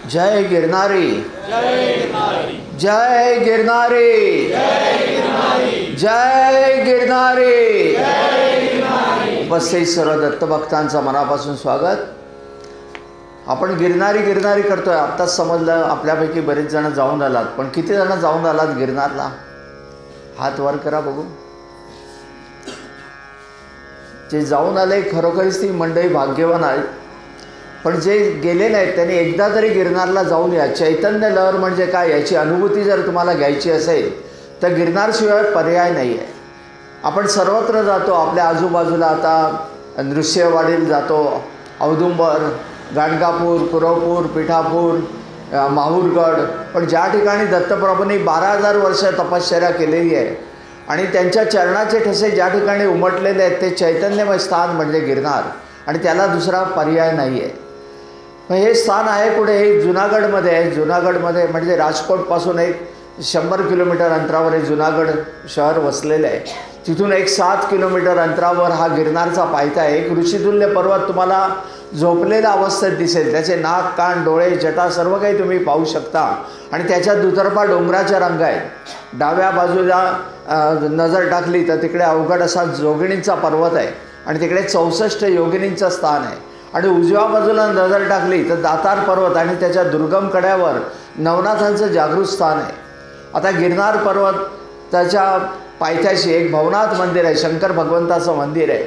जय गिरनारी, जय गिरनारी, जय गिरनारी। उपस्थित सर्व दत्तभक्तांचं मनापासून स्वागत। आपण गिरनारी गिरनारी करतोय। आत्ताच समजलं आपल्यापैकी बरेच जण जाऊन आलात, पण किती जण जाऊन आलात गिरनारला? हात वर करा बघू। जे जाऊन आले खरोखरीच ती मंडळी भाग्यवान आहेत, पण जे गेले नाहीत त्यांनी एकदा तरी गिरनारला जाऊन या। चैतन्य लहर म्हणजे काय याची अनुभूती जर तुम्हाला घ्यायची असेल तर गिरनारशिवाय पर्याय नाही आहे। आपण सर्वत्र जातो, आपल्या आजूबाजूला आता नृसिंहवाडीला जातो, औदुंबर, गाणगापूर, कुरवपूर, पिठापूर, माहूरगड, पण ज्या ठिकाणी दत्तप्रभूंनी 12,000 वर्ष तपश्चर्या केलेली आहे आणि त्यांच्या चरणाचे ठसे ज्या ठिकाणी उमटलेले आहेत ते चैतन्यमय स्थान म्हणजे गिरनार, आणि त्याला दुसरा पर्याय नाही आहे। हे स्थान आहे कुठे? हे जुनागडमध्ये आहे। जुनागडमध्ये म्हणजे राजकोटपासून एक 100 किलोमीटर अंतरावर हे जुनागड शहर वसलेलं आहे। तिथून एक 7 किलोमीटर अंतरावर हा गिरनारचा पायथा आहे। एक ऋषितुल्य पर्वत तुम्हाला झोपलेल्या अवस्थेत दिसेल। त्याचे नाक, कान, डोळे, जटा सर्व काही तुम्ही पाहू शकता, आणि त्याच्या दुतर्फा डोंगराच्या रांग आहेत। डाव्या बाजूला नजर टाकली तर तिकडे अवघड असा जोगिनींचा पर्वत आहे आणि तिकडे 64 योगिनींचं स्थान आहे, आणि उजव्या बाजूला नजर टाकली तर दातार पर्वत आणि त्याच्या दुर्गम कड्यावर नवनाथांचं जागृत स्थान आहे। आता गिरनार पर्वत त्याच्या पायथ्याशी एक भवनाथ मंदिर आहे, शंकर भगवंताचं मंदिर आहे।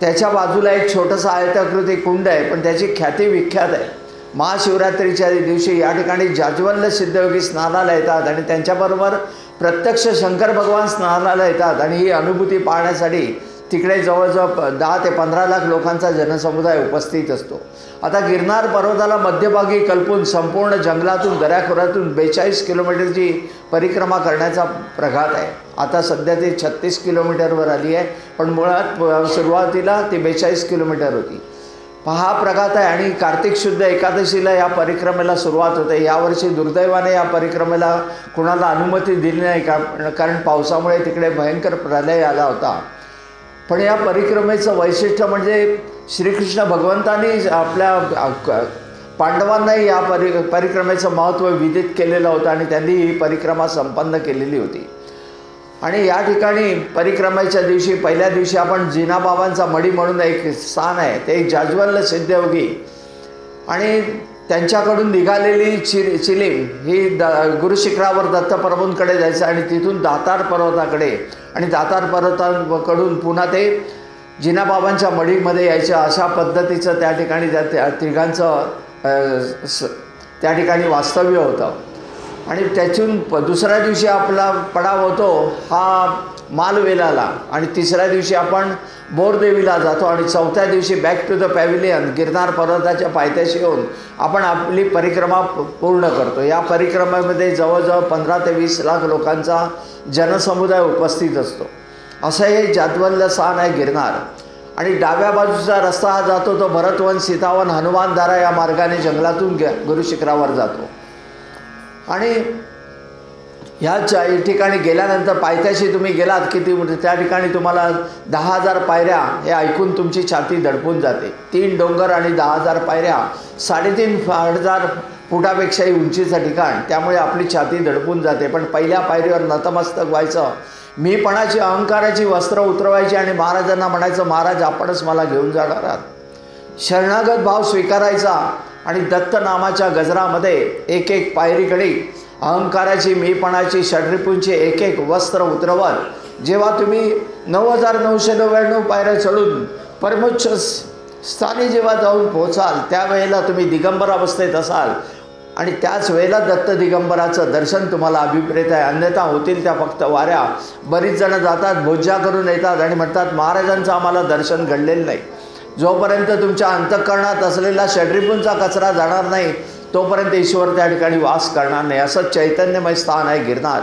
त्याच्या बाजूला एक छोटंसं आयताकृती कुंड आहे, पण त्याची ख्याती विख्यात आहे। महाशिवरात्रीच्या दिवशी या ठिकाणी जाज्वल्य सिद्धयोगी स्नानाला येतात आणि त्यांच्याबरोबर प्रत्यक्ष शंकर भगवान स्नानाला येतात, आणि ही अनुभूती पाहण्यासाठी तिकडे जवळजवळ 10 ते 15 लाख लोकांचा जनसमुदाय उपस्थित असतो। आता गिरनार पर्वताला मध्यभागी कल्पून संपूर्ण जंगलातून दऱ्याखोऱ्यातून 42 किलोमीटरची परिक्रमा करण्याचा प्रघात आहे। आता सध्या ती 36 किलोमीटरवर आली आहे, पण मुळात सुरुवातीला ती 42 किलोमीटर होती। हा प्रघात आहे, आणि कार्तिक शुद्ध एकादशीला या परिक्रमेला सुरुवात होते। यावर्षी दुर्दैवाने या परिक्रमेला कुणाला अनुमती दिली नाही, कारण पावसामुळे तिकडे भयंकर प्रलय आला होता। पण या परिक्रमेचं वैशिष्ट्य म्हणजे श्रीकृष्ण भगवंतांनी आपल्या पांडवांनाही या परिक्रमेचं महत्त्व विदित केलेलं होतं, आणि त्यांनी ही परिक्रमा संपन्न केलेली होती। आणि या ठिकाणी परिक्रमेच्या दिवशी पहिल्या दिवशी आपण जिनाबाबांचा मडी म्हणून एक स्थान आहे, ते एक जाज्वल्य सिद्धयोगी आणि त्यांच्याकडून निघालेली चिलीम ही गुरुशिखरावर दत्तप्रभूंकडे जायचं, आणि तिथून दातार पर्वताकडे, आणि दातार पर्वताकडून पुन्हा ते जिनाबाबांच्या मडीमध्ये यायचं। अशा पद्धतीचं त्या ठिकाणी त्या तिघांचं त्या ठिकाणी वास्तव्य होतं। आणि त्यातून दुसऱ्या दिवशी आपला पडाव होतो हा मालवेलाला, आणि तिसऱ्या दिवशी आपण बोरदेवीला जातो, आणि चौथ्या दिवशी back to the pavilion Girnar पर्वताच्या पायथ्याशी येऊन आपण आपली परिक्रमा पूर्ण करतो। या परिक्रमेमध्ये जवळजवळ 15 ते 20 लाख लोकांचा जनसमुदाय उपस्थित असतो। असं हे जाज्वल्य स्थान आहे गिरनार। आणि डाव्या बाजूचा रस्ता हा जातो तो भरतवन, सीतावन, हनुमानधारा या मार्गाने जंगलातून गुरुशिखरावर जातो। आणि ह्या ठिकाणी गेल्यानंतर पायथ्याशी तुम्ही गेलात की त्या ठिकाणी तुम्हाला 10,000 पायऱ्या हे ऐकून तुमची छाती दडपून जाते। 3 डोंगर आणि 10,000 पायऱ्या, 3,500 फुटापेक्षाही उंचीचं ठिकाण, त्यामुळे आपली छाती दडपून जाते। पण पहिल्या पायरीवर नतमस्तक व्हायचं, मीपणाची अहंकाराची वस्त्र उतरवायची आणि महाराजांना म्हणायचं, महाराज आपणच मला घेऊन जाणार आहात। शरणागत भाव स्वीकारायचा, आणि दत्त नामाच्या गजरामध्ये एक एक पायरीकडे अहंकाराची, मीपणाची, षड्रिपूंची एक एक वस्त्र उतरवत जेव्हा तुम्ही 9,999 पायऱ्या चढून परमोच्च स्थानी जेव्हा जाऊन पोहोचाल त्यावेळेला तुम्ही दिगंबर अवस्थेत असाल, आणि त्याच वेळेला दत्त दिगंबराचं दर्शन तुम्हाला अभिप्रेत आहे। अन्यथा होतील त्या फक्त वाऱ्या। बरीच जणं जातात, भोज्या करून येतात आणि म्हणतात महाराजांचं आम्हाला दर्शन घडलेलं नाही। जोपर्यंत तुमच्या अंतःकरणात असलेला षड्रिपूंचा कचरा जाणार नाही तोपर्यंत ईश्वर त्या ठिकाणी वास करणार नाही। असं चैतन्यमय स्थान आहे गिरनार।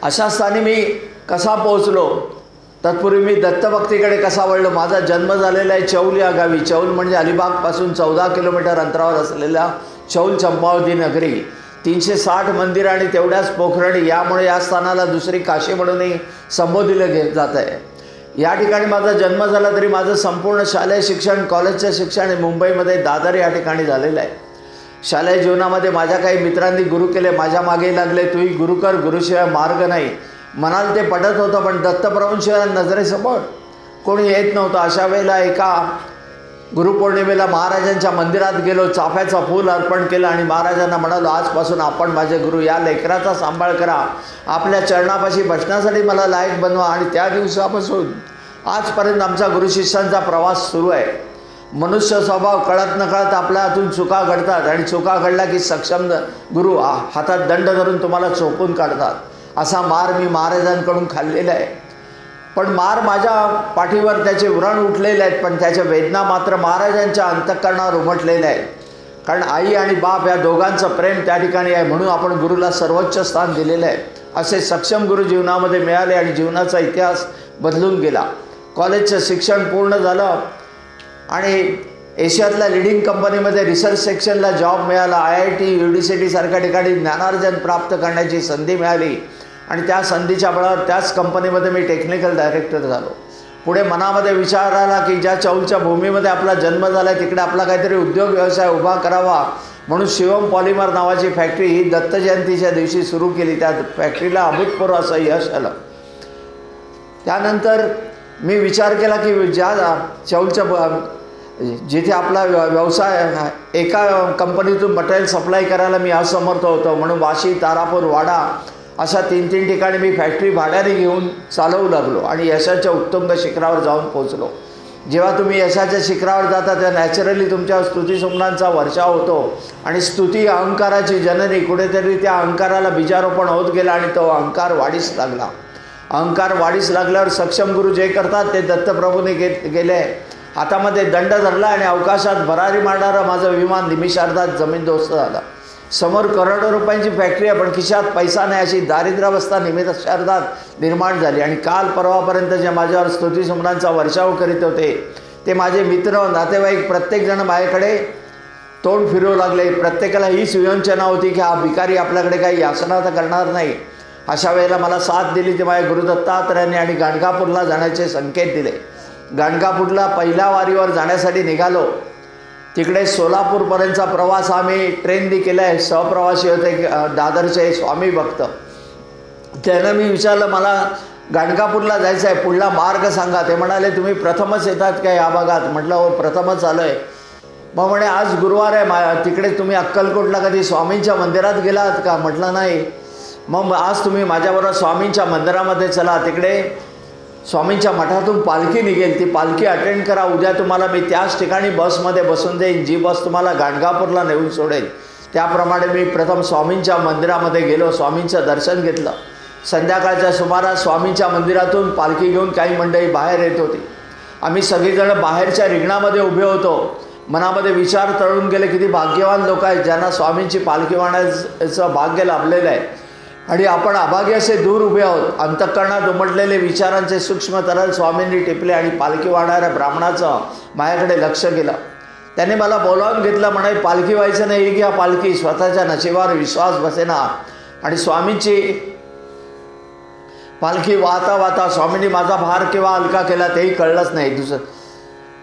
अशा स्थानी मी कसा पोहोचलो, तत्पूर्वी मी दत्तभक्तीकडे कसा वळलो? माझा जन्म झालेला आहे चौल या गावी। चौल म्हणजे अलिबागपासून 14 किलोमीटर अंतरावर असलेल्या चौल चंपावती नगरी। 360 मंदिर आणि तेवढ्याच पोखरणी, यामुळे या स्थानाला दुसरी काशी म्हणूनही संबोधिले जात आहे। या ठिकाणी माझा जन्म झाला तरी माझं संपूर्ण शालेय शिक्षण, कॉलेजचं शिक्षण मुंबईमध्ये दादर या ठिकाणी झालेलं आहे। शालेय जीवनामध्ये माझ्या काही मित्रांनी गुरु केले, माझ्या मागे लागले, तूही गुरु कर, गुरुशिवाय मार्ग नाही. मनाला ते पटत होतं, पण दत्तप्रभूंशिवाय नजरेसमोर कोणी येत नव्हतं. अशा वेळेला एका गुरुपौर्णिमेला महाराजांच्या मंदिरात गेलो, चाफ्याचं फूल अर्पण केलं आणि महाराजांना म्हणालो, आजपासून आपण माझे गुरु, या लेकराचा सांभाळ करा, आपल्या चरणापाशी बसण्यासाठी मला लायक बनवा. आणि त्या दिवसापासून आजपर्यंत आमचा गुरुशिष्यांचा प्रवास सुरू आहे. मनुष्य स्वभाव कळत नकळत आपल्या हातून चुका घडतात आणि चुका घडल्या की सक्षम गुरु हातात दंड धरून तुम्हाला चोपून काढतात. असा मार मी महाराजांकडून खाल्लेला आहे. पण मार माझ्या पाठीवर त्याचे व्रण उठलेले आहेत, पण त्याच्या वेदना मात्र महाराजांच्या अंतःकरणावर उमटलेल्या आहेत. कारण आई आणि बाप या दोघांचं प्रेम त्या ठिकाणी आहे, म्हणून आपण गुरुला सर्वोच्च स्थान दिलेलं आहे. असे सक्षम गुरु जीवनामध्ये मिळाले आणि जीवनाचा इतिहास बदलून गेला. कॉलेजचं शिक्षण पूर्ण झालं आणि एशियातल्या लिडिंग कंपनीमध्ये रिसर्च सेक्शनला जॉब मिळाला. IIT UDCT सारख्या ठिकाणी ज्ञानार्जन प्राप्त करण्याची संधी मिळाली आणि त्या संधीच्या बळावर त्याच कंपनीमध्ये मी टेक्निकल डायरेक्टर झालो. पुढे मनामध्ये विचार आला की ज्या चौलच्या भूमीमध्ये आपला जन्म झाला आहे तिकडे आपला काहीतरी उद्योग व्यवसाय उभा करावा, म्हणून शिवम पॉलिमर नावाची फॅक्टरी ही दत्त जयंतीच्या दिवशी सुरू केली. त्या फॅक्टरीला अभूतपूर्व असं यश आलं. त्यानंतर मी विचार केला की ज्या चौलच्या जिथे आपला व्यवसाय एका कंपनीतून मटेरियल सप्लाय करायला मी असमर्थ होतो, म्हणून वाशी, तारापूर, वाडा अशा 3 ठिकाणी मी फॅक्टरी भाड्याने घेऊन चालवू लागलो आणि यशाच्या उत्तुंग शिखरावर जाऊन पोहोचलो. जेव्हा तुम्ही यशाच्या शिखरावर जाता तेव्हा नॅचरली तुमच्या स्तुतीसुमनांचा वर्षाव होतो आणि स्तुती अहंकाराची जननी. कुठेतरी त्या अहंकाराला बीजारोपण होत गेला आणि तो अहंकार वाढीस लागला. अहंकार वाढीस लागल्यावर सक्षम गुरु जे करतात ते दत्तप्रभूने गेले. हातामध्ये दंड धरला आणि अवकाशात भरारी मारणारं माझं विमान निमिषार्धात जमीनदोस्त झालं. समोर करोडो रुपयांची फॅक्टरी आहे, पण खिशात पैसा नाही, अशी दारिद्र्यावस्था निमिषार्धात निर्माण झाली. आणि काल परवापर्यंत जे माझ्यावर स्तुतीसुमनांचा वर्षाव करीत होते ते माझे मित्र, नातेवाईक प्रत्येकजण माझ्याकडे तोंड फिरवू लागले. प्रत्येकाला हीच विवंचना होती की हा भिकारी आपल्याकडे काही याचना तर करणार नाही. अशा वेळेला मला साथ दिली ते माझ्या गुरु दत्तात्रयांनी आणि गाणगापूरला जाण्याचे संकेत दिले. गाणगापूरला पहिल्या वारीवर जाण्यासाठी निघालो. तिकडे सोलापूरपर्यंतचा प्रवास आम्ही ट्रेननी केला आहे. सहप्रवासी होते दादरचे स्वामी भक्त. त्यानं मी विचारलं, मला गाणगापूरला जायचं आहे, पुढला मार्ग सांगा. ते म्हणाले, तुम्ही प्रथमच येतात का या भागात? म्हटलं हो, प्रथमच आलो आहे. मग म्हणे आज गुरुवार आहे, तिकडे तुम्ही अक्कलकोटला कधी स्वामींच्या मंदिरात गेलात का? म्हटलं नाही. मग आज तुम्ही माझ्याबरोबर स्वामींच्या मंदिरामध्ये चला, तिकडे स्वामींच्या मठातून पालखी निघेल, ती पालखी अटेंड करा. उद्या तुम्हाला मी त्याच ठिकाणी बसमध्ये बसून देईन, जी बस तुम्हाला गाणगापूरला नेऊन सोडेल. त्याप्रमाणे मी प्रथम स्वामींच्या मंदिरामध्ये गेलो, स्वामींचं दर्शन घेतलं. संध्याकाळच्या सुमारास स्वामींच्या मंदिरातून पालखी घेऊन काही मंडळी बाहेर येत होती. आम्ही सगळीजण बाहेरच्या रिंगणामध्ये उभे होतो. मनामध्ये विचार तळून गेले, किती भाग्यवान लोक आहेत ज्यांना स्वामींची पालखी वाहण्याचं भाग्य लाभलेलं आहे आणि आपण अभागी असे दूर उभे आहोत. अंतःकरणात उमटलेले विचारांचे सूक्ष्म तरल स्वामींनी टिपले आणि पालखी वाहणाऱ्या ब्राह्मणाचं माझ्याकडे लक्ष गेलं. त्याने मला बोलावून घेतलं, म्हणे पालखी व्हायचं नाही, ही घ्या पालखी. स्वतःच्या नशिबावर विश्वास बसेना आणि स्वामींची पालखी वाहता वाहता स्वामींनी माझा भार केव्हा हलका केला तेही कळलंच नाही.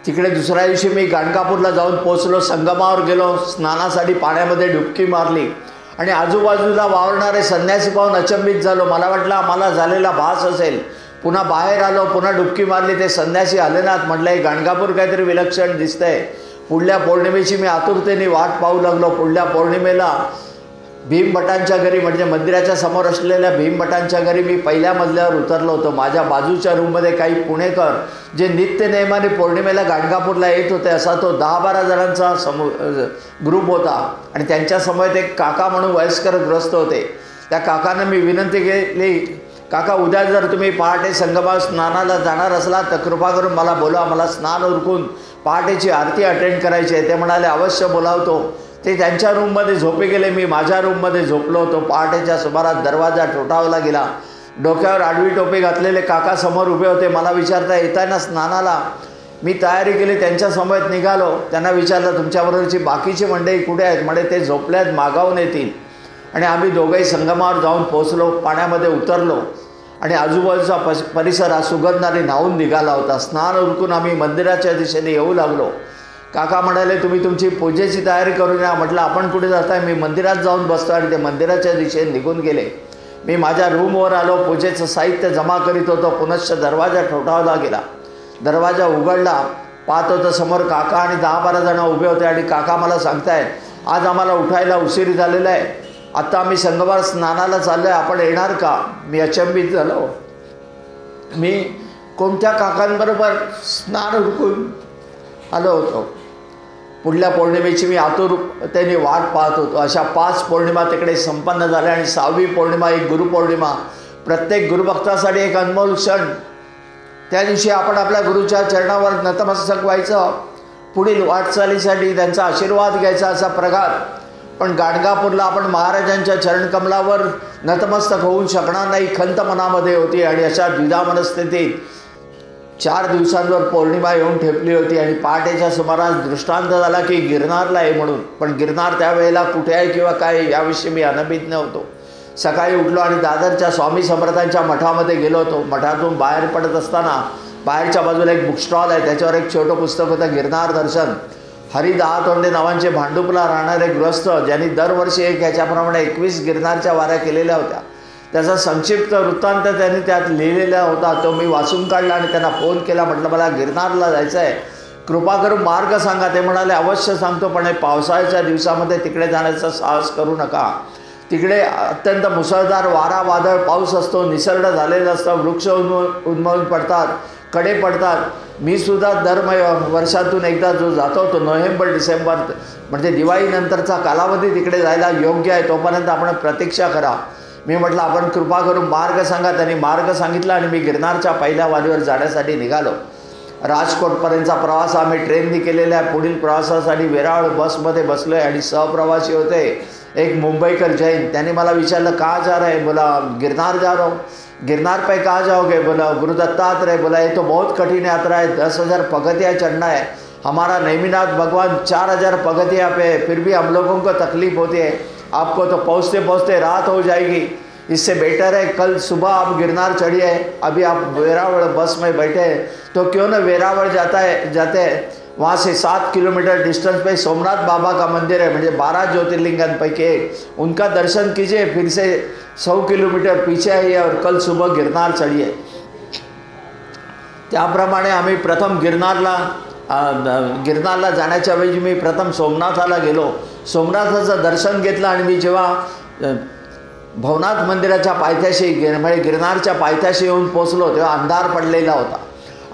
तिकडे दुसऱ्या दिवशी मी गाणगापूरला जाऊन पोचलो. संगमावर गेलो, स्नानासाठी पाण्यामध्ये डुबकी मारली आणि आजूबाजूला वावरणारे संन्यासी पाहून अचंबित झालो. मला वाटलं आम्हाला झालेला भास असेल. पुन्हा बाहेर आलो, पुन्हा डुबकी मारली, ते संन्यासी आलेनात. म्हटलं हे गाणगापूर काहीतरी विलक्षण दिसतंय. पुढल्या पौर्णिमेची मी आतुरतेने वाट पाहू लागलो. पुढल्या पौर्णिमेला भीमभटांच्या घरी, म्हणजे मंदिराच्या समोर असलेल्या भीमभटांच्या घरी मी पहिल्या मजल्यावर उतरलो होतो. माझ्या बाजूच्या रूममध्ये काही पुणेकर जे नित्य नेमाने पौर्णिमेला गाणगापूरला येत होते, असा तो 10-12 जणांचा ग्रुप होता आणि त्यांच्यासमोर एक काका म्हणून वयस्कर ग्रस्त होते. त्या काकांना मी विनंती केली, काका उद्या जर तुम्ही पहाटे संगमा स्नानाला जाणार असलात तर कृपा करून मला बोलवा, मला स्नान उरकून पहाटेची आरती अटेंड करायची आहे. ते म्हणाले अवश्य बोलावतो. ते त्यांच्या रूममध्ये झोपे गेले. मी माझ्या रूममध्ये झोपलो होतो. पहाटेच्या सुमारास दरवाजा ठोठावला गेला. डोक्यावर आडवी टोपी घातलेले काका समोर उभे होते. मला विचारता, येताय ना स्नानाला? मी तयारी केली, त्यांच्या समोर निघालो. त्यांना विचारलं, तुमच्याबरोबरची बाकीची मंडळी कुठे आहेत? म्हणजे ते झोपल्यात, मागावून येतील. आणि आम्ही दोघंही संगमावर जाऊन पोहोचलो, पाण्यामध्ये उतरलो आणि आजूबाजूचा परिसर हा सुगंधाने न्हावून निघाला होता. स्नान उरकून आम्ही मंदिराच्या दिशेने येऊ लागलो. काका म्हणाले तुम्ही तुमची पूजेची तयारी करून या. म्हटलं आपण कुठे जाताय? मी मंदिरात जाऊन बसतो. आणि ते मंदिराच्या दिशेने निघून गेले. मी माझ्या रूमवर आलो, पूजेचं साहित्य जमा करीत होतो. पुनश्च दरवाजा ठोठावला गेला. दरवाजा उघडला, पाहत होतं समोर काका आणि 10-12 जण उभे होते. आणि काका मला सांगतायत आज आम्हाला उठायला उशीर झालेला आहे, आत्ता आम्ही संगमावर स्नानाला चाललो आहे, आपण येणार का? मी अचंबित झालो. मी कोणत्या काकांबरोबर स्नान उरकून आलो होतो. पुढल्या पौर्णिमेची मी आतुरतेने वाट पाहत होतो. अशा 5 पौर्णिमा तिकडे संपन्न झाल्या आणि 6वी पौर्णिमा एक गुरुपौर्णिमा, प्रत्येक गुरुभक्तासाठी एक अनमोल क्षण. त्या दिवशी आपण आपल्या गुरुच्या चरणावर नतमस्तक व्हायचं, पुढील वाटचालीसाठी त्यांचा आशीर्वाद घ्यायचा असा प्रघात. पण गाणगापूरला आपण महाराजांच्या चरणकमलावर नतमस्तक होऊन शकणार नाही खंत मनामध्ये होती. आणि अशा द्विधा मनस्थितीत 4 दिवसांवर पौर्णिमा येऊन ठेपली होती. आणि पहाटेच्या सुमारास दृष्टांत झाला की गिरनारला आहे म्हणून. पण गिरनार त्यावेळेला कुठे आहे किंवा काय याविषयी मी अनभिज्ञ होतो. सकाळी उठलो आणि दादरच्या स्वामी समर्थांच्या मठामध्ये गेलो होतो. मठातून बाहेर पडत असताना बाहेरच्या बाजूला एक बुक स्टॉल आहे, त्याच्यावर एक छोटं पुस्तक होतं, गिरनार दर्शन. हरी दहातोंडे नावांचे भांडुपला राहणारे गृहस्थ, ज्यांनी दरवर्षी एक ह्याच्याप्रमाणे 21 गिरनारच्या वाऱ्या केलेल्या होत्या, त्याचा संक्षिप्त वृत्तांत त्यांनी त्यात लिहिलेला होता. तो मी वाचून काढला आणि त्यांना फोन केला. म्हटलं मला गिरनारला जायचं आहे, कृपा करून मार्ग सांगा. ते म्हणाले अवश्य सांगतो, पण पावसाळ्याच्या दिवसामध्ये तिकडे जाण्याचा साहस करू नका. तिकडे अत्यंत मुसळधार वारा वादळ पाऊस असतो, निसर्ग झालेलं असतं, वृक्ष उन्मळून पडतात, कडे पडतात. मी सुद्धा वर्षातून एकदा जो जातो तो नोव्हेंबर-डिसेंबर म्हणजे दिवाळीनंतरचा कालावधी तिकडे जायला योग्य आहे, तोपर्यंत आपण प्रतीक्षा करा. मी म्हटलं आपण कृपा करून मार्ग सांगा. त्यांनी मार्ग सांगितला आणि मी गिरनारच्या पहिल्या वारीवर जाण्यासाठी निघालो. राजकोटपर्यंतचा प्रवास आम्ही ट्रेननी केलेला आहे. पुढील प्रवासासाठी वेरावळ बसमध्ये बसलो आहे आणि सहप्रवासी होते एक मुंबईकर जैन. त्यांनी मला विचारलं कहाँ जा रहे? बोला गिरनार जा रहा हूँ. गिरनार पे कहाँ जाओगे? बोला गुरु दत्तात्रेय. बोला ये तो बहुत कठिन यात्रा है, 10,000 पगथियाँ चढ़ना है. हमारा नेमिनाथ भगवान 4,000 पगथियाँ पे, फिर भी हम लोगों को तकलीफ़ होती है, आपको तो पहुँचते पहुँचते रात हो जाएगी. इससे बेटर है कल सुबह आप गिरनार चढ़िए. अभी आप वेरावल बस में बैठे हैं तो क्यों न वेरावल जाते हैं. वहाँ से 7 किलोमीटर डिस्टेंस पे सोमनाथ बाबा का मंदिर है, म्हणजे 12 ज्योतिर्लिंगांपैकी एक, उनका दर्शन कीजिए. फिर से 100 किलोमीटर पीछे आइए और कल सुबह गिरनार चढ़िए. त्याप्रमाणे आम्ही प्रथम गिरनारला जाण्याच्या वेळी मी प्रथम सोमनाथाला गेलो. सोमनाथाचं दर्शन घेतलं आणि मी जेव्हा भवनाथ मंदिराच्या पायथ्याशी म्हणजे गिरनारच्या पायथ्याशी येऊन पोचलो तेव्हा अंधार पडलेला होता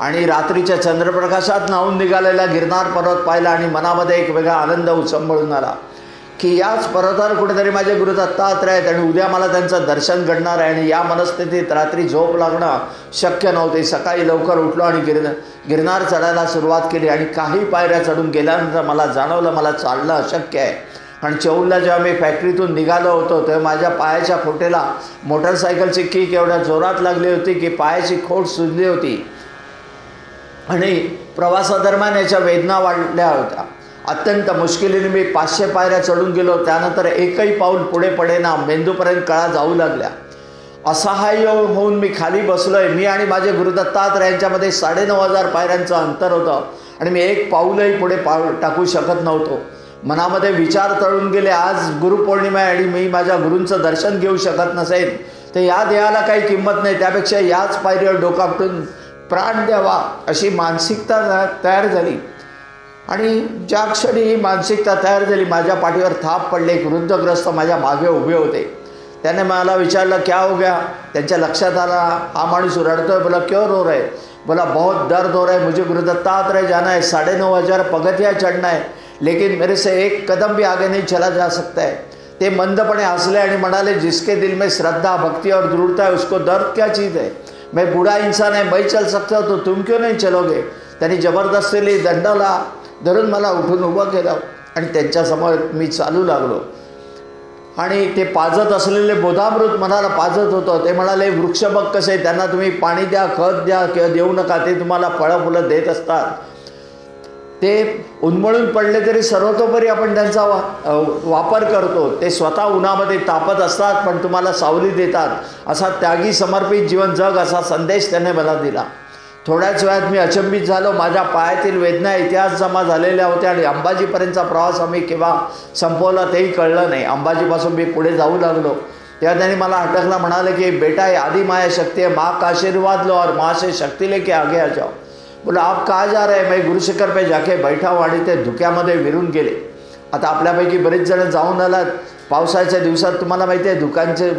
आणि रात्रीच्या चंद्रप्रकाशात न्हाऊन निघालेला गिरनार पर्वत पाहिला आणि मनामध्ये एक वेगळा आनंद उचंबळून आला की याच पर्वतावर कुठेतरी माझे गुरु दत्तात्रेय आहेत आणि उद्या मला त्यांचं दर्शन घडणार आहे. आणि या मनस्थितीत रात्री झोप लागणं शक्य नव्हते. सकाळी लवकर उठलो आणि गिरनार चढायला सुरुवात केली. आणि काही पायऱ्या चढून गेल्यानंतर मला जाणवलं मला चालणं अशक्य आहे. आणि चौलला जेव्हा मी फॅक्टरीतून निघालो होतो तेव्हा माझ्या पायाच्या खोटेला मोटरसायकलची किक एवढ्या जोरात लागली होती की पायाची खोट सुजली होती आणि प्रवासादरम्यान याच्या वेदना वाढल्या होत्या. अत्यंत मुश्किलीने मी 500 पायऱ्या चढून गेलो. त्यानंतर एकही पाऊल पुढे पडेना, मेंदूपर्यंत कळा जाऊ लागल्या. असहाय्य होऊन मी खाली बसलोय. मी आणि माझे गुरु दत्तात्रेय यांच्यामध्ये 9,500 पायऱ्यांचं अंतर होतं आणि मी एक पाऊलही पुढे टाकू शकत नव्हतो. मनामध्ये विचार तळून गेले, आज गुरुपौर्णिमा आहे आणि मी माझ्या गुरूंचं दर्शन घेऊ शकत नसेल तर या देहाला काही किंमत नाही, त्यापेक्षा याच पायरीवर डोका आपटून प्राण द्यावा अशी मानसिकता तयार झाली. आणि ज्या क्षणी ही मानसिकता तयार झाली माझ्या पाठीवर थाप पडले. एक वृद्धग्रस्त माझ्या मागे उभे होते. त्याने मला विचारलं क्या हो गया. त्यांच्या लक्षात आला हा माणूस रडतोय. बोला क्यों रो रहे? बोला बहुत दर्द हो रहा है, मुझे गुरु दत्तात्रेय जाना है, 9,500 पगथियाँ चढ़ना है, लेकिन मेरे से एक कदम भी आगे नहीं चला जा सकता है. ते मंदपणे हंसले आणि म्हणाले जिसके दिल में श्रद्धा भक्ति और दृढ़ता है उसको दर्द क्या चीज़ है. मैं बूढ़ा इंसान है, मैं चल सकता हूँ तो तुम क्यों नहीं चलोगे. त्यांनी जबरदस्तीने दंडाला धरून मला उठून उभं केलं आणि त्यांच्यासमोर मी चालू लागलो. आणि ते पाजत असलेले बोधामृत मनाला पाजत होतं. ते म्हणाले वृक्ष बघ कसे, त्यांना तुम्ही पाणी द्या, खत द्या किंवा देऊ नका, ते तुम्हाला फळं फुलं देत असतात. ते उन्मळून पडले तरी सर्वतोपरी आपण त्यांचा वापर करतो. ते स्वतः उन्हामध्ये तापत असतात पण तुम्हाला सावली देतात. असा त्यागी समर्पित जीवन जग असा संदेश त्याने मला दिला. थोड्याच वेळात मी अचंबित झालो. माझ्या पायातील वेदना इतिहास जमा झालेल्या होत्या आणि अंबाजीपर्यंतचा प्रवास आम्ही केव्हा संपवला तेही कळलं नाही. अंबाजीपासून मी पुढे जाऊ लागलो तेव्हा त्यांनी मला अटकला, म्हणाले की बेटा ये आदि माया शक्ति है, माँ का आशीर्वाद लो और माँ से शक्ति लेके आगे आ जाओ. बोला आप कहाँ जा रहे हैं? मैं गुरुशिखर पे जाके बैठा हूँ. आणि ते धुक्यामध्ये विरून गेले. आता आपल्यापैकी बरेच जण जाऊन आलात. पावसाळ्याच्या दिवसात तुम्हाला माहिती आहे धुक्यांचे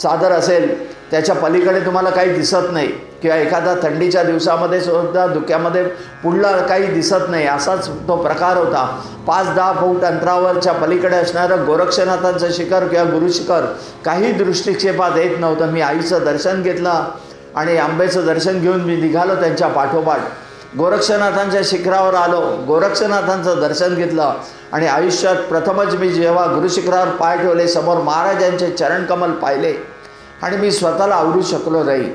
चादर असेल त्याच्या पलीकडे तुम्हाला काही दिसत नाही, किंवा एखादा थंडीच्या दिवसामध्ये सुद्धा धुक्यामध्ये पुढलं काही दिसत नाही, असाच तो प्रकार होता. 5-10 फूट अंतरावरच्या पलीकडे असणारं गोरक्षनाथांचं शिखर किंवा गुरुशिखर काही दृष्टिक्षेपात येत नव्हतं. मी आईचं दर्शन घेतलं आणि आंबेचं दर्शन घेऊन मी निघालो त्यांच्या पाठोपाठ. गोरक्षनाथांच्या शिखरावर आलो, गोरक्षनाथांचं दर्शन घेतलं आणि आयुष्यात प्रथमच मी जेव्हा गुरुशिखरावर पाय ठेवले समोर महाराजांचे चरणकमल पाहिले आणि मी स्वतःला आवरू शकलो नाही.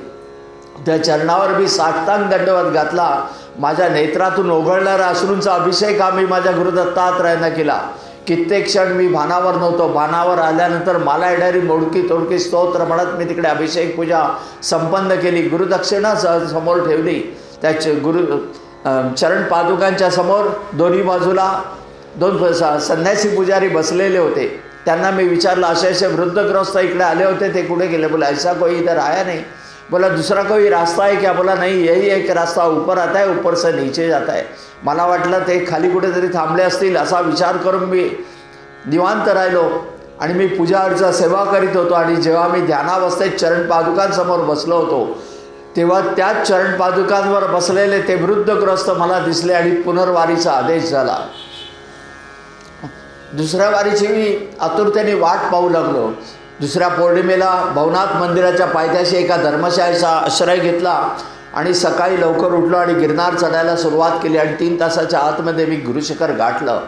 त्या चरणावर मी साष्टांग दंडवत घातला. माझ्या नेत्रातून ओघळणाऱ्या अश्रूंचा अभिषेक आम्ही माझ्या गुरुदत्तात्रयांना केला. कित्येक क्षण मी भानावर नव्हतो. भानावर आल्यानंतर मला येणारी मोडकी तोडकी स्तोत्र म्हणत मी तिकडे अभिषेक पूजा संपन्न केली. गुरुदक्षिणा समोर ठेवली. त्या चरण पादुकांच्या समोर दोन्ही बाजूला 2 संन्यासी पुजारी बसलेले होते. त्यांना मी विचारलं, असे असे वृद्धग्रस्त इकडे आले होते, ते कुठे गेले? बोला ऐसा कोई इधर आया नहीं. बोला दूसरा कोई रास्ता है क्या? बोला नहीं, यही एक रास्ता ऊपर आता है, ऊपर से नीचे जाता है. मला वाटलं ते खाली कुठेतरी थांबले असतील असा विचार करून मी निवांत राहिलो आणि मी पूजा अर्चा सेवा करीत होतो. आणि जेव्हा मी ध्यानावस्थेत चरण पादुकांसमोर बसलो होतो तेव्हा त्याच चरण पादुकांवर बसलेले ते वृद्धग्रस्त मला दिसले आणि पुनर्वारीचा आदेश झाला. दुसऱ्या वारीची मी आतुरतेने वाट पाहू लागलो. दुसऱ्या पौर्णिमेला भवनाथ मंदिराच्या पायथ्याशी एका धर्मशाळेचा आश्रय घेतला आणि सकाळी लवकर उठलो आणि गिरनार चढायला सुरुवात केली आणि 3 तासाच्या आतमध्ये मी गुरुशिखर गाठलं.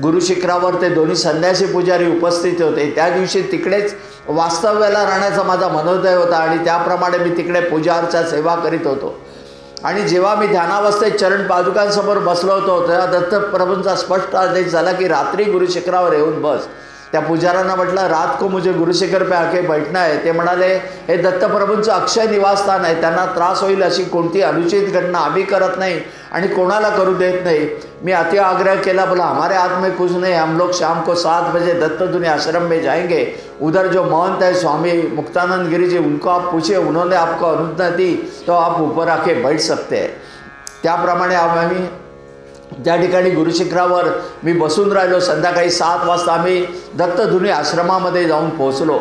गुरुशिखरावर ते दोन्ही संन्यासी पुजारी उपस्थित होते. त्या दिवशी तिकडेच वास्तव्याला राहण्याचा माझा मनोदय होता आणि त्याप्रमाणे मी तिकडे पूजा अर्चा सेवा करीत होतो. आणि जेव्हा मी ध्यानावस्थेत चरण पादुकांसमोर बसलो होतो तेव्हा दत्तप्रभूंचा स्पष्ट आदेश झाला की रात्री गुरुशिखरावर येऊन बस. त्या पुजाऱ्यांना म्हटलं रात को मुझे गुरुशिखर पे आके बैठना है. ते म्हणाले हे दत्तप्रभूंचं अक्षय निवासस्थान आहे, त्यांना त्रास होईल अशी कोणती अनुचित घटना आम्ही करत नाही आणि कोणाला करू देत नाही. मी अति आग्रह केला, बोला हमारे हाथ में कुछ नहीं, हम लोग शाम को 7 बजे दत्तधुनी आश्रम में जाएंगे. उधर जो महंत है स्वामी मुक्तानंद गिरी जी, उनको आप पूछिए, उन्होंने आपको अनुज्ञा दी तो आप ऊपर आके बैठ सकते हैं. त्याप्रमाणे आम्ही त्या ठिकाणी गुरुशिखरावर मी बसून राहिलो. संध्याकाळी 7 वाजता आम्ही दत्तधुनी आश्रमामध्ये जाऊन पोहोचलो.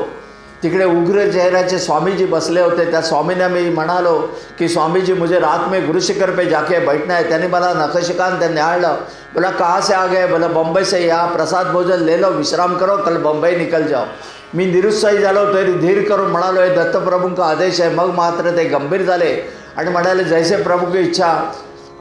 तिकडे उग्र चेहऱ्याचे स्वामीजी बसले होते. त्या स्वामींना मी म्हणालो की स्वामीजी मुझे रात में गुरुशिखर पे जाके बैठना है. त्यांनी मला नखशिकांत न्याळलं. बोला कहाँ से आ गए? बोला बम्बई से. या प्रसाद भोजन ले लो, विश्राम करो, कल बम्बई निकल जाओ. मी निरुत्साही झालो तरी धीर करून म्हणालो हे दत्तप्रभूंचा आदेश आहे. मग मात्र ते गंभीर झाले आणि म्हणाले जैसे प्रभू की इच्छा.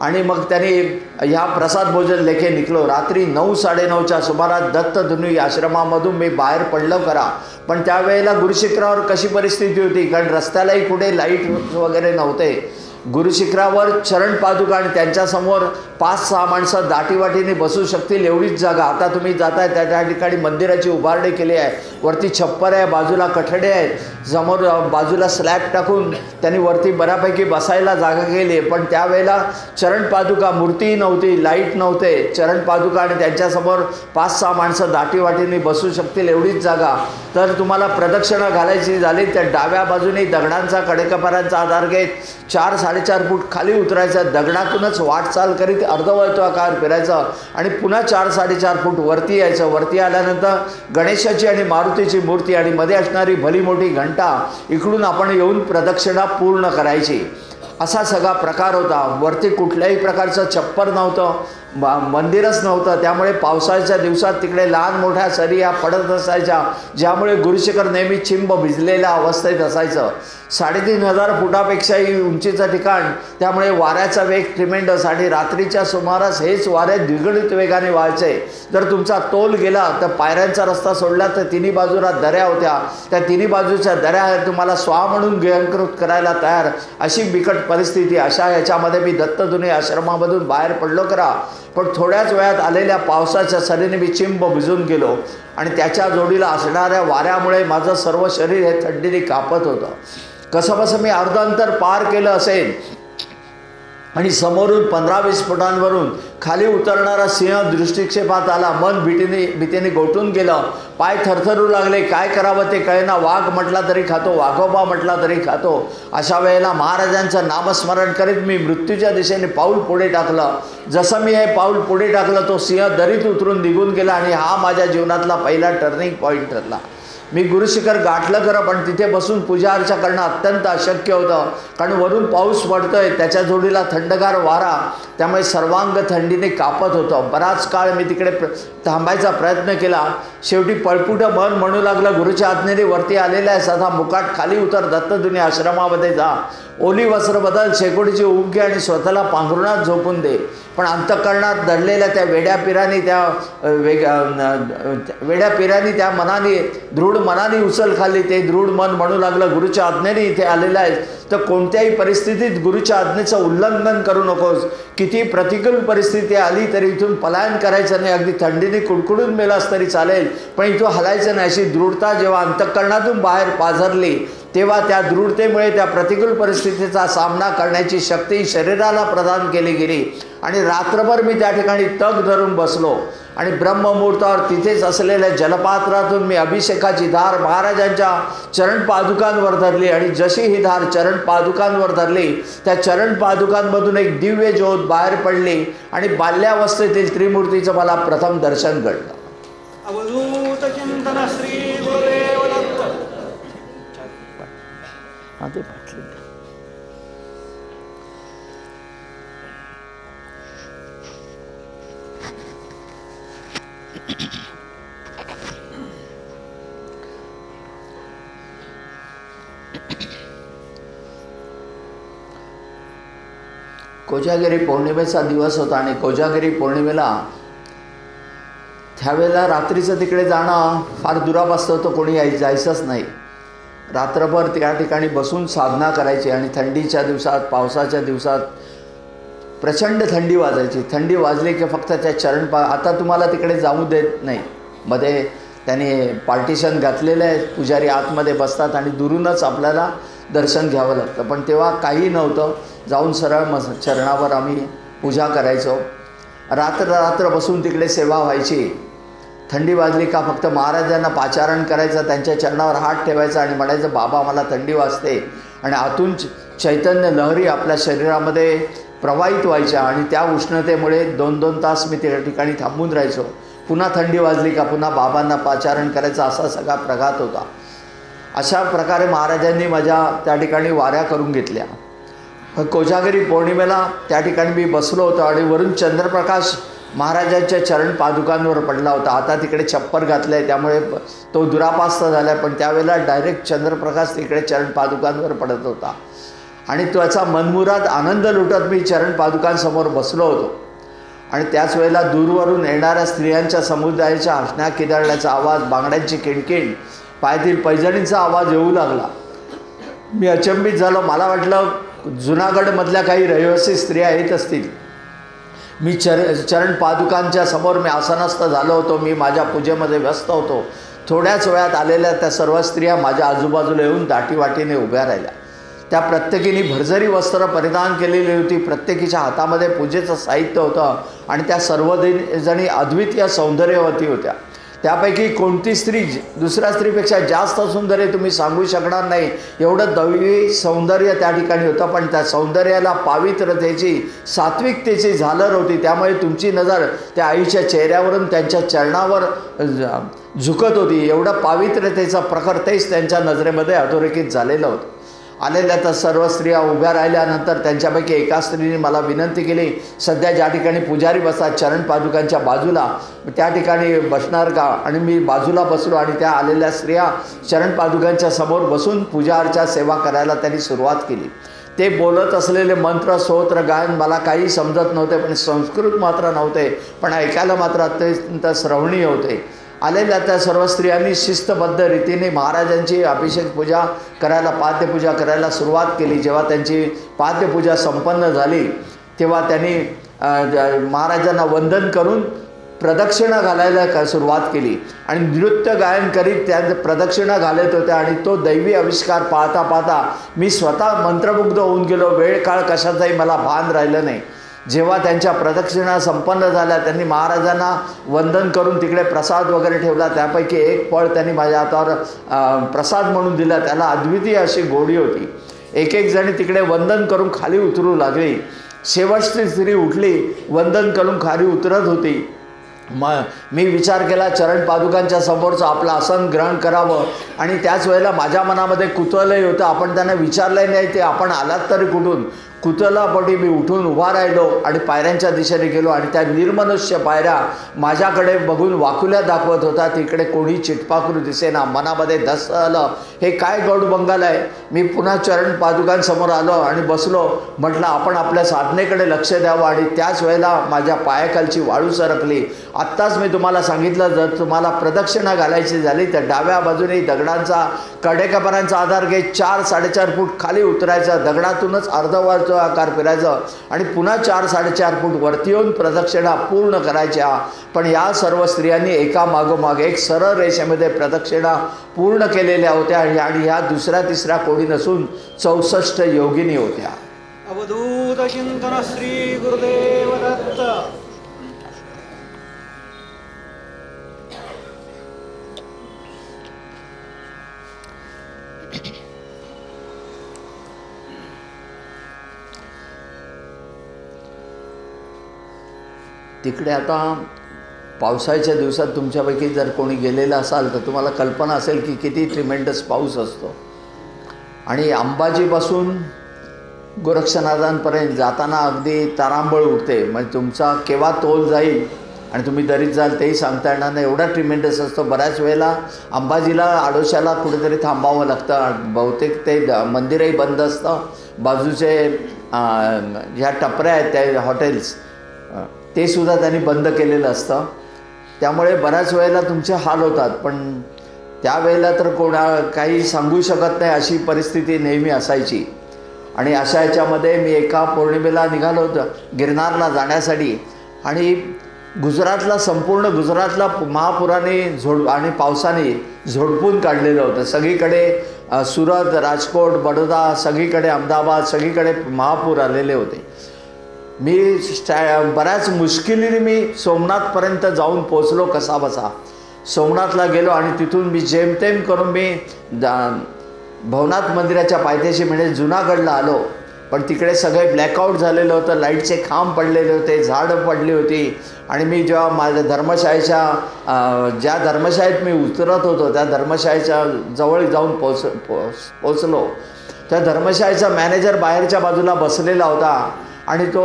आणि मग त्यांनी ह्या प्रसाद भोजन लेखे निघलो. रात्री 9-9:30च्या सुमारास दत्तधुनी आश्रमामधून मी बाहेर पडलो करा. पण त्यावेळेला गुरुशिखरावर कशी परिस्थिती होती, कारण रस्त्यालाही कुठे लाईट वगैरे नव्हते. गुरुशिखरावर चरण पादुका आणि त्यांच्यासमोर 5-6 माणसं दाटीवाटीने बसू शकतील एवढीच जागा. आता तुम्ही जाताय त्या ठिकाणी मंदिराची उभारणी केली आहे. वरती छप्पर आहे, बाजूला कठडे आहेत, समोर बाजूला स्लॅब टाकून त्यांनी वरती बऱ्यापैकी बसायला जागा केली आहे. पण त्यावेळेला चरण पादुका मूर्ती नव्हती, लाईट नव्हते. चरण पादुका आणि त्यांच्यासमोर 5-6 माणसं दाटीवाटीने बसू शकतील एवढीच जागा. तर तुम्हाला प्रदक्षिणा घालायची झाली तर डाव्या बाजूने दगडांचा कडेकपारांचा आधार घेत 4-4.5 फूट खाली उतरायचं. दगडातूनच वाटचाल करीत अर्धवर्तुळाकार फिरायचं आणि पुन्हा 4-4.5 फूट वरती यायचं. वरती आल्यानंतर गणेशाची आणि मारुतीची मूर्ती आणि मध्ये असणारी भली मोठी घंटा इकडून आपण येऊन प्रदक्षिणा पूर्ण करायची. असा सगळा प्रकार होता. वरती कुठल्याही प्रकारचं छप्पर नव्हतं, मंदिरच नव्हतं. त्यामुळे पावसाळ्याच्या दिवसात तिकडे लहान मोठ्या सरी या पडत असायच्या, ज्यामुळे गुरुशिखर नेहमी चिंब भिजलेल्या अवस्थेत असायचं. 3,500 फुटापेक्षाही उंचीचं ठिकाण, त्यामुळे वाऱ्याचा वेग ट्रिमेंडस आणि रात्रीच्या सुमारास हेच वारे द्विगुणित वेगाने व्हायचे. जर तुमचा तोल गेला तर पायऱ्यांचा रस्ता सोडला तर तिन्ही बाजूला दऱ्या होत्या. त्या तिन्ही बाजूच्या दऱ्या तुम्हाला स्वा म्हणून गिळंकृत करायला तयार, अशी बिकट परिस्थिती. अशा याच्यामध्ये मी दत्तधुनी आश्रमामधून बाहेर पडलो करा. पण थोड्याच वेळात आलेल्या पावसाच्या सरीने मी चिंब भिजून गेलो आणि त्याच्या जोडीला असणाऱ्या वाऱ्यामुळे माझं सर्व शरीर हे थंडीने कापत होतं. कसंबसं मी अर्ध अंतर पार केलं असेल आणि समोरून 15-20 फुटांवरून खाली उतरणारा सिंह दृष्टिक्षेपात आला. मन भीतीने गोठून गेलं. पाय थरथरू लागले. काय करावं ते कळेना. वाघ म्हटला तरी खातो, वाघोबा म्हटला तरी खातो. अशा वेळेला महाराजांचं नामस्मरण करीत मी मृत्यूच्या दिशेने पाऊल पुढे टाकलं. जसं मी हे पाऊल पुढे टाकलं तो सिंह दरीत उतरून निघून गेला आणि हा माझ्या जीवनातला पहिला टर्निंग पॉईंट ठरला. मी गुरुशिखर गाठलं खरं, पण तिथे बसून पूजा अर्चा करणं अत्यंत अशक्य होतं. कारण वरून पाऊस पडतोय, त्याच्या जोडीला थंडगार वारा, त्यामुळे सर्वांग थंडीने कापत होतं. बराच काळ मी तिकडे थांबायचा प्रयत्न केला. शेवटी पळपुटं मन म्हणू लागलं, गुरुच्या आज्ञेने वरती आलेला आहे सदा मुकाट खाली उतर, दत्तजुनी आश्रमामध्ये जा, ओली वस्त्र बदल, शेकोटीची ऊब घे आणि स्वतःला पांघरुणात झोपून दे. पण अंतःकरणात दडलेल्या त्या वेड्या पिरानी त्या मनाने दृढ मनाने उचल खाल्ली. ते दृढ मन म्हणू लागलं, गुरुच्या आज्ञेने इथे आलेला आहे तर कोणत्याही परिस्थितीत गुरुच्या आज्ञेचं उल्लंघन करू नकोस. किती प्रतिकूल परिस्थिती आली तरी इथून पलायन करायचं नाही. अगदी थंडीने कुडकुडून मेलास तरी चालेल, पण इथून हलायचं नाही. अशी दृढता जेव्हा अंतःकरणातून बाहेर पाझरली तेव्हा त्या दृढतेमुळे त्या प्रतिकूल परिस्थितीचा सामना करण्याची शक्ती शरीराला प्रदान केली गेली. आणि रात्रभर मी त्या ठिकाणी तग धरून बसलो आणि ब्रह्ममुहूर्तावर तिथेच असलेल्या जलपात्रातून मी अभिषेकाची धार महाराजांच्या चरण पादुकांवर धरली. आणि जशी ही धार चरण पादुकांवर धरली, त्या चरण पादुकांमधून एक दिव्य ज्योत बाहेर पडली आणि बाल्यावस्थेतील त्रिमूर्तीचं मला प्रथम दर्शन घडलं. अवधूत चिंतन श्री गुरुदेव दत्त. कोजागिरी पौर्णिमेचा दिवस होता आणि कोजागिरी पौर्णिमेला त्यावेळेला रात्रीचं तिकडे जाणं फार दुरापास्त होतं. कोणी जायचंच नाही. रात्रभर त्या ठिकाणी बसून साधना करायची आणि थंडीच्या दिवसात, पावसाच्या दिवसात प्रचंड थंडी वाजायची. थंडी वाजली की फक्त त्या आता तुम्हाला तिकडे जाऊ देत नाही. मध्ये त्याने पार्टिशन घातलेलं आहे. पुजारी आतमध्ये बसतात आणि दुरूनच आपल्याला दर्शन घ्यावं लागतं. पण तेव्हा काही नव्हतं. जाऊन सरळ चरणावर आम्ही पूजा करायचो. रात्र बसून तिकडे सेवा व्हायची. थंडी वाजली का फक्त महाराजांना पाचारण करायचं, त्यांच्या चरणावर हात ठेवायचा आणि म्हणायचं, बाबा मला थंडी वाजते. आणि आतून चैतन्य लहरी आपल्या शरीरामध्ये प्रवाहित व्हायच्या आणि त्या उष्णतेमुळे 2-2 तास मी त्या ठिकाणी थांबून राहायचो. पुन्हा थंडी वाजली का पुन्हा बाबांना पाचारण करायचा, असा सगळा प्रघात होता. अशा प्रकारे महाराजांनी माझ्या त्या ठिकाणी वाऱ्या करून घेतल्या. कोजागिरी पौर्णिमेला त्या ठिकाणी मी बसलो होतो आणि वरून चंद्रप्रकाश महाराजांच्या चरण पादुकांवर पडला होता. आता तिकडे छप्पर घातलं आहे त्यामुळे तो दुरापास्त झाला आहे, पण त्यावेळेला डायरेक्ट चंद्रप्रकाश तिकडे चरण पादुकांवर पडत होता. आणि त्याचा मनमुराद आनंद लुटत मी चरण पादुकांसमोर बसलो होतो. आणि त्याच वेळेला दूरवरून येणाऱ्या स्त्रियांच्या समुदायाच्या हसण्या किदळण्याचा आवाज, बांगड्यांची किणकिण, पायातील पैजणींचा आवाज येऊ लागला. मी अचंबित झालो. मला वाटलं जुनागडमधल्या काही रहिवासी स्त्रिया येत असतील. मी चरण पादुकांच्या समोर मी आसनस्थ झालो होतो. मी माझ्या पूजेमध्ये व्यस्त होतो. थोड्याच वेळात आलेल्या त्या सर्व स्त्रिया माझ्या आजूबाजूला येऊन दाटीवाटीने उभ्या राहिल्या. त्या प्रत्येकीने भरजरी वस्त्र परिधान केलेली होती. प्रत्येकीच्या हातामध्ये पूजेचं साहित्य होतं आणि त्या सर्वजणी अद्वितीय सौंदर्यवती होत्या. त्यापैकी कोणती स्त्री दुसऱ्या स्त्रीपेक्षा जास्त सुंदर आहे तुम्ही सांगू शकणार नाही, एवढं दैवी सौंदर्य त्या ठिकाणी होतं. पण त्या सौंदर्याला पावित्रतेची, सात्विकतेची झालर होती. त्यामुळे तुमची नजर त्या आईच्या चेहऱ्यावरून त्यांच्या चरणावर झुकत होती. एवढं पावित्रतेचं प्रखर तेच त्यांच्या नजरेमध्ये अधोरेखित झालेलं होतं. आलेल्या तर सर्व स्त्रिया उभ्या राहिल्यानंतर त्यांच्यापैकी एका स्त्रीने मला विनंती केली, सध्या ज्या ठिकाणी पुजारी बसतात चरण पादुकांच्या बाजूला, त्या ठिकाणी बसणार का? आणि मी बाजूला बसलो आणि त्या आलेल्या स्त्रिया चरण पादुकांच्या समोर बसून पूजा अर्चा सेवा करायला त्यांनी सुरुवात केली. ते बोलत असलेले मंत्र, स्तोत्र, गायन मला काही समजत नव्हते, पण संस्कृत मात्र नव्हते, पण ऐकायला मात्र अत्यंत श्रवणीय होते. आलेल्या त्या सर्व स्त्रियांनी शिस्तबद्ध रीतीने महाराजांची अभिषेक पूजा करायला, पाद्यपूजा करायला सुरुवात केली. जेव्हा त्यांची पाद्यपूजा संपन्न झाली तेव्हा त्यांनी महाराजांना वंदन करून प्रदक्षिणा घालायला सुरुवात केली आणि नृत्य गायन करीत त्या प्रदक्षिणा घालत होत्या आणि तो दैवी आविष्कार पाहता पाहता मी स्वतः मंत्रमुग्ध होऊन गेलो. वेळ काळ कशाचाही मला भान राहिलं नाही. जेव्हा त्यांच्या प्रदक्षिणा संपन्न झाल्या त्यांनी महाराजांना वंदन करून तिकडे प्रसाद वगैरे ठेवला. त्यापैकी एक फळ त्यांनी माझ्या हातावर प्रसाद म्हणून दिला. त्याला अद्वितीय अशी गोडी होती. एक एक जणी तिकडे वंदन करून खाली उतरू लागली. शेवटची स्त्री उठली, वंदन करून खाली उतरत होती. मी विचार केला चरण पादुकांच्या समोरचं आपलं आसन ग्रहण करावं आणि त्याच वेळेला माझ्या मनामध्ये कुतूहलही होतं. आपण त्यांना विचारलंही नाही ते आपण आलात तरी कुठून. कुतूहलापोटी मी उठून उभा राहिलो आणि पायऱ्यांच्या दिशेने गेलो आणि त्या निर्मनुष्य पायऱ्या माझ्याकडे बघून वाकुल्या दाखवत होता. तिकडे कोणी चिटपाकरू दिसेना. मनामध्ये धस्स आलं, हे काय गौड बंगाल आहे. मी पुन्हा चरण पादुकांसमोर आलो आणि बसलो. म्हटलं आपण आपल्या साधनेकडे लक्ष द्यावं आणि त्याच वेळेला माझ्या पायाखालची वाळू सरकली. आत्ताच मी तुम्हाला सांगितलं जर तुम्हाला प्रदक्षिणा घालायची झाली तर डाव्या बाजूने दगडांचा कडेकपारांचा आधार घेत 4-4.5 फूट खाली उतरायचं. दगडातूनच अर्धवर्तुळ आकार फिरायचं आणि पुन्हा 4-4.5 फूट वरती येऊन प्रदक्षिणा पूर्ण करायच्या. पण या सर्व स्त्रियांनी एका मागोमाग एक सरळ रेषेमध्ये प्रदक्षिणा पूर्ण केलेल्या होत्या आणि ह्या दुसऱ्या तिसऱ्या कोणी नसून 64 योगिनी होत्या. अवधूत चिंतन श्री गुरुदेव दत्त. तिकडे आता पावसाळ्याच्या दिवसात तुमच्यापैकी जर कोणी गेलेलं असाल तर तुम्हाला कल्पना असेल की किती ट्रिमेंडस पाऊस असतो. आणि अंबाजीपासून गोरक्षनाथांपर्यंत जाताना अगदी तारांबळ उठते. म्हणजे तुमचा केव्हा तोल जाईल आणि तुम्ही दरीत जाल तेही सांगता येणार नाही, एवढा ट्रिमेंडस असतो. बऱ्याच वेळेला अंबाजीला आडोशाला कुठेतरी थांबावं लागतं. बहुतेक ते मंदिरही बंद असतं. बाजूचे ज्या टपऱ्या आहेत त्या हॉटेल्स ते सुद्धा त्यांनी बंद केलेलं असतं. त्यामुळे बऱ्याच वेळेला तुमचे हाल होतात. पण त्यावेळेला तर काही सांगू शकत नाही अशी परिस्थिती नेहमी असायची. आणि अशा ह्याच्यामध्ये मी एका पौर्णिमेला निघालो होतं गिरनारला जाण्यासाठी आणि संपूर्ण गुजरातला महापुराने आणि पावसाने झोडपून काढलेलं होतं. सगळीकडे सुरत, राजकोट, बडोदा, सगळीकडे अहमदाबाद, सगळीकडे महापूर आलेले होते. मी बऱ्याच मुश्किलीने मी सोमनाथपर्यंत जाऊन पोचलो कसाबसा. सोमनाथला गेलो आणि तिथून मी जेमतेम करून मी भवनाथ मंदिराच्या पायथ्याशी म्हणजे जुनागडला आलो. पण तिकडे सगळे ब्लॅकआउट झालेलं होतं. लाईटचे खांब पडलेले होते, झाडं पडली होती. आणि मी जेव्हा माझ्या ज्या धर्मशाळेत मी उतरत होतो त्या धर्मशाळेच्या जवळ जाऊन पोचलो. त्या धर्मशाळेचा मॅनेजर बाहेरच्या बाजूला बसलेला होता आणि तो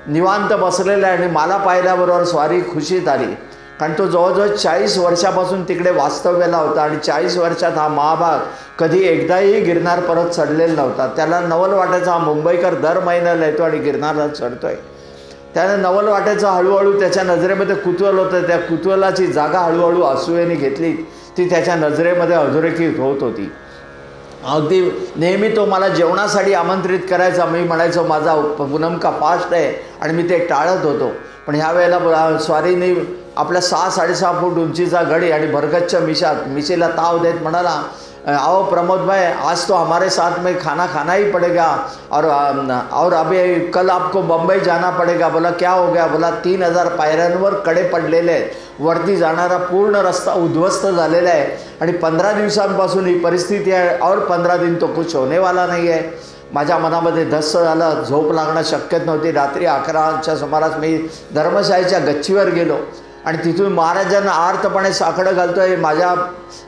निवांत बसलेला आहे. आणि मला पाहिल्याबरोबर स्वारी खुशीत आली. कारण तो जवळजवळ 40 वर्षापासून तिकडे वास्तव्याला होता आणि 40 वर्षात हा महाभाग कधी एकदाही गिरनार परत चढलेला नव्हता. त्याला नवल वाटायचा हा मुंबईकर दर महिन्याला येतो आणि गिरनारला चढतोय. त्याने नवल वाटायचं. हळूहळू त्याच्या नजरेमध्ये कुतूहल होतं. त्या कुतूहलाची जागा हळूहळू असूयेने घेतली. ती त्याच्या नजरेमध्ये अधोरेखित होत होती. अगदी नेहमी तो मला जेवणासाठी आमंत्रित करायचा. मी म्हणायचो माझा पूनम का फास्ट आहे आणि मी ते टाळत होतो. पण ह्या वेळेला स्वारीने आपल्या 6-6.5 फूट उंचीचा गडी आणि भरगच्च मिशीला ताव देत म्हणाला, आओ प्रमोद भाई, आज तो हमारे साथ में खाना खाना ही पड़ेगा और अभी कल आपको बम्बई जाना पड़ेगा. बोला क्या हो गया. बोला 3000 पायऱ्यांवर कडे पडलेले आहेत. वरती जाणारा पूर्ण रस्ता उद्ध्वस्त झालेला आहे आणि 15 दिवसांपासून ही परिस्थिती आहे और 15 दिन तो कुछ होने वाला नाही आहे. माझ्या मनामध्ये धस्स झालं. झोप लागणं शक्यच नव्हती. रात्री 11च्या सुमारास मी धर्मशाळेच्या गच्चीवर गेलो आणि तिथून महाराजांना आर्तपणे साकडं घालतोय. माझ्या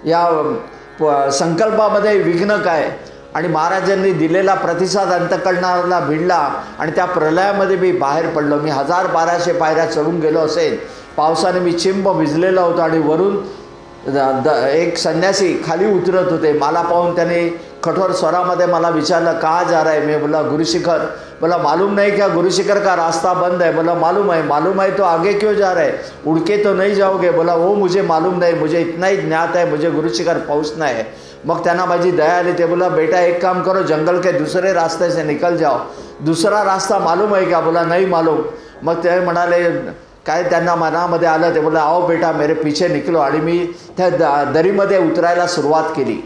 या संकल्पामध्ये विघ्न काय. आणि महाराजांनी दिलेला प्रतिसाद अंतःकरणाला भिडला आणि त्या प्रलयामध्ये मी बाहेर पडलो. मी 1200 पायऱ्या चढून गेलो असेल. पावसाने मी चिंब भिजलेला होतो आणि वरून एक संन्यासी खाली उतरत होते. मला पाहून त्याने कठोर स्वरामध्ये मला विचारलं, कहाँ जा रहा है. मैं बोला गुरुशिखर. बोला मालूम नहीं क्या गुरुशिखर का रास्ता बंद है. बोला मालूम है तो आगे क्यों जा रहे, उड़ के तो नहीं जाओगे. बोला वो मुझे मालूम नहीं, मुझे इतना ही ज्ञात है, मुझे गुरुशिखर पहुँचना है. मग त्यांना माझी दया आली. ते बोला बेटा एक काम करो, जंगल के दूसरे रास्ते से निकल जाओ. दूसरा रास्ता मालूम है क्या. बोला नहीं मालूम. मग ते म्हणाले काय त्यांना मनामध्ये आलं, ते बोलले आओ बेटा मेरे पीछे निकलो, आणि मी त्या दरीमध्ये उतरायला सुरुवात केली.